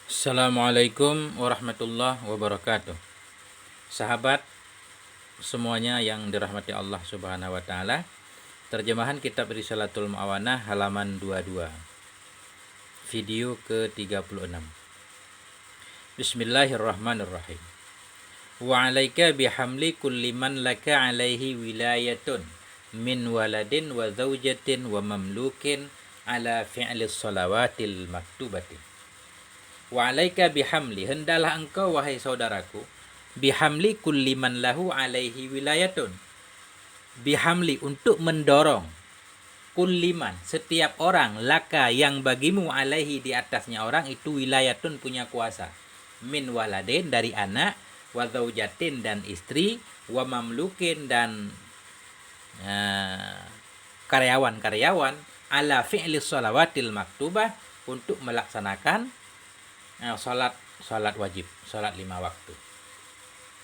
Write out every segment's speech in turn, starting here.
Assalamualaikum warahmatullahi wabarakatuh. Sahabat semuanya yang dirahmati Allah Subhanahu wa taala. Terjemahan kitab Risalatul Mu'awanah halaman 22. Video ke-36. Bismillahirrahmanirrahim. Wa 'alaika bihamli kulli man laka 'alaihi wilayatun min waladin wa zawjatin wa mamlukin ala fi'lis salawatil maktubati. Wa 'alaika bihamli, hendalah engkau wahai saudaraku, bihamli kulli man lahu 'alaihi wilayatun. Bihamli, untuk mendorong, kulliman, setiap orang, laka, yang bagimu, 'alaihi, di atasnya orang itu, wilayatun, punya kuasa, min waladin, dari anak, wa zaujatin, dan istri, wa mamlukin, dan karyawan-karyawan, ala fi'lis shalawatil maktubah, untuk melaksanakan salat wajib, salat 5 waktu.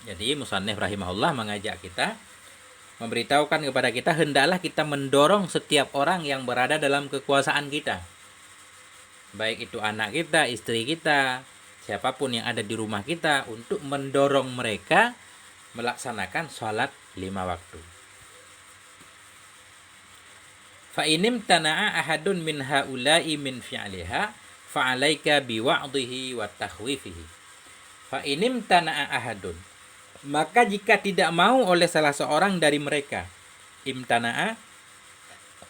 Jadi musannif rahimahullah mengajak kita, memberitahukan kepada kita, hendaklah kita mendorong setiap orang yang berada dalam kekuasaan kita, baik itu anak kita, istri kita, siapapun yang ada di rumah kita, untuk mendorong mereka melaksanakan salat 5 waktu. Fa inim tana'a ahadun min haula'i min fi'liha fa'alaika biwa'dihi wa takhwifihi. Fa inim tana'a ahadun, maka jika tidak mau oleh salah seorang dari mereka, imtana'a,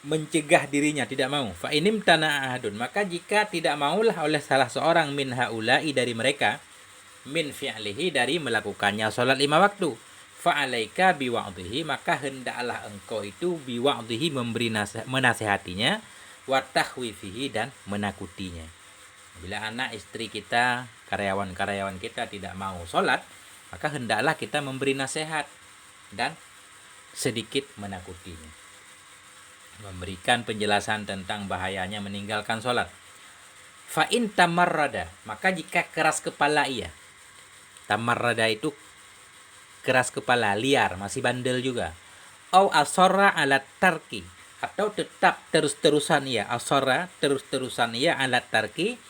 mencegah dirinya, tidak mau. Fa inim tana'a ahadun, maka jika tidak maulah oleh salah seorang min haula'i, dari mereka, min fi'lihi, dari melakukannya salat 5 waktu, fa'alaika biwa'dihi, maka hendaklah engkau itu biwa'dihi, memberi menasehatinya, wa takhwifihi, dan menakutinya. Bila anak, istri kita, karyawan-karyawan kita tidak mau sholat, maka hendaklah kita memberi nasihat dan sedikit menakutinya, memberikan penjelasan tentang bahayanya meninggalkan sholat. Fa'in tamarrada, maka jika keras kepala ia, tamarrada itu keras kepala, liar, masih bandel juga. Au asora alat tarki, atau tetap terus-terusan ia, asora, terus-terusan ia, alat tarki,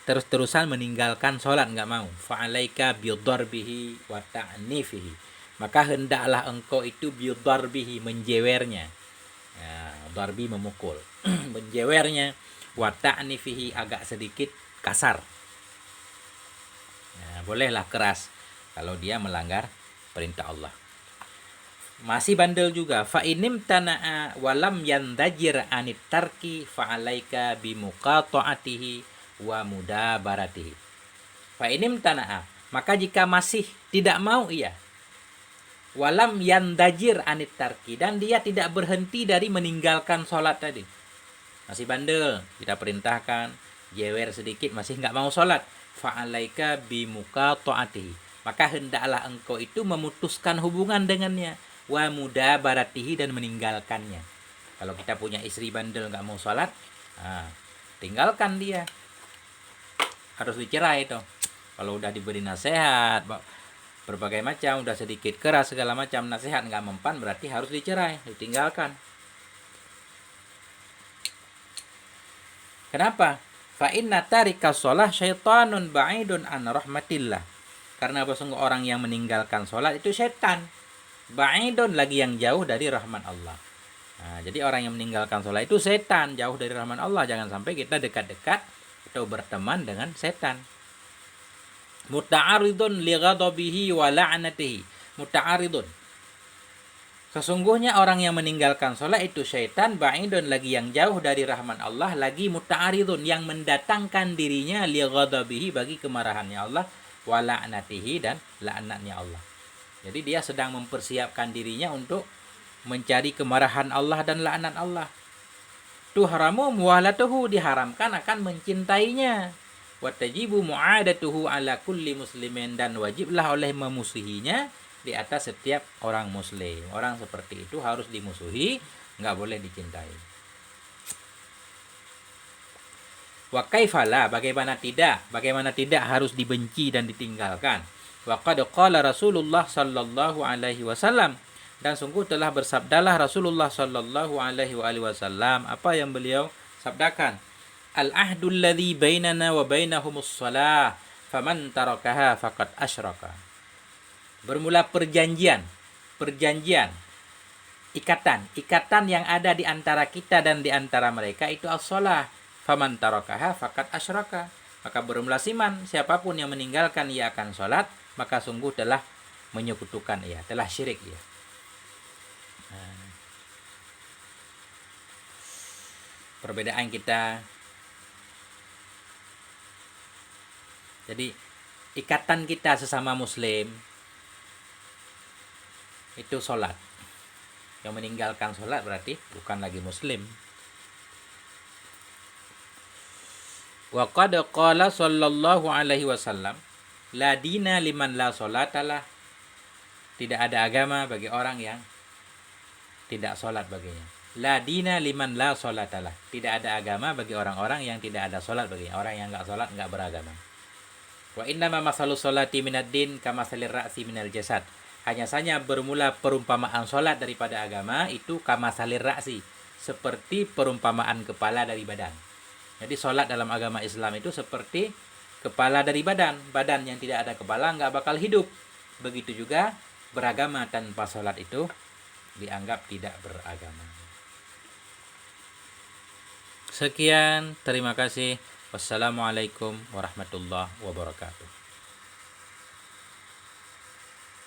terus-terusan meninggalkan sholat, nggak mau. Fa'alaika bidarbihi wa ta'nifihi, maka hendaklah engkau itu bidarbihi, menjewernya, darbi memukul, menjewernya, wa ta'nifihi, agak sedikit kasar. Bolehlah keras kalau dia melanggar perintah Allah. Masih bandel juga. Fa inim tana'a walam yandajir anit tarki fa'alaika bimuqata'atihi wa mudabaratihi. Fa inim tana'a, maka jika masih tidak mau ia, walam yandajir anit tarki, dan dia tidak berhenti dari meninggalkan sholat tadi, masih bandel, kita perintahkan, jewer sedikit masih nggak mau sholat, fa'alaika bimuqata'atihi, maka hendaklah engkau itu memutuskan hubungan dengannya, wa mudabaratihi, dan meninggalkannya. Kalau kita punya istri bandel nggak mau sholat, tinggalkan dia, harus dicerai itu. Kalau udah diberi nasihat berbagai macam, udah sedikit keras segala macam, nasihat nggak mempan, berarti harus dicerai, ditinggalkan. Kenapa? Fa inna tarika sholah syaitanun ba'idun an rahmatillah. Karena sungguh orang yang meninggalkan sholat itu setan, ba'idun, lagi yang jauh dari rahmat Allah. Jadi orang yang meninggalkan sholat itu setan, jauh dari rahmat Allah. Jangan sampai kita dekat-dekat atau berteman dengan setan. Muta'aridun li ghadabihi wa la'natihi. Muta'aridun, sesungguhnya orang yang meninggalkan sholat itu syaitan, ba'idun, lagi yang jauh dari rahmat Allah, lagi muta'aridun, yang mendatangkan dirinya li ghadabihi, bagi kemarahannya Allah, wa la'natihi, dan laknatnya Allah. Jadi dia sedang mempersiapkan dirinya untuk mencari kemarahan Allah dan laknat Allah. Tuhramu muwalatuhu, diharamkan akan mencintainya. Wa tajibu mu'adatuhu ala kulli muslimin, dan wajiblah oleh memusuhinya di atas setiap orang muslim. Orang seperti itu harus dimusuhi, nggak boleh dicintai. Wa kaifala, bagaimana tidak harus dibenci dan ditinggalkan. Wa qad qala Rasulullah sallallahu alaihi wasallam, dan sungguh telah bersabdalah Rasulullah sallallahu alaihi wasallam. Apa yang beliau sabdakan? al-ahdul ladzi bainana wa bainahumus shalah, faman tarakaha faqad asyraka. Bermula perjanjian, ikatan yang ada di antara kita dan di antara mereka itu as-shalah. Faman tarakaha faqad asyraka. Maka bermula siman, siapapun yang meninggalkan ia akan sholat, maka sungguh telah menyekutukan ia, telah syirik ia. Perbedaan kita. Jadi ikatan kita sesama muslim itu sholat. Yang meninggalkan sholat berarti bukan lagi muslim. Wa qad qala sallallahu alaihi wasallam, la dina liman la sholatalah. Tidak ada agama bagi orang yang tidak sholat baginya. La dina liman la sholatalah. Tidak ada agama bagi orang-orang yang tidak ada sholat baginya. Orang yang enggak sholat enggak beragama. Wa innama masalu sholati minad din kama salir ra'si minal jasad. Hanya saja bermula perumpamaan sholat daripada agama itu kama salir ra'si, seperti perumpamaan kepala dari badan. Jadi sholat dalam agama Islam itu seperti kepala dari badan. Badan yang tidak ada kepala enggak bakal hidup. Begitu juga beragama tanpa sholat itu dianggap tidak beragama. Sekian, terima kasih. Wassalamualaikum warahmatullahi wabarakatuh.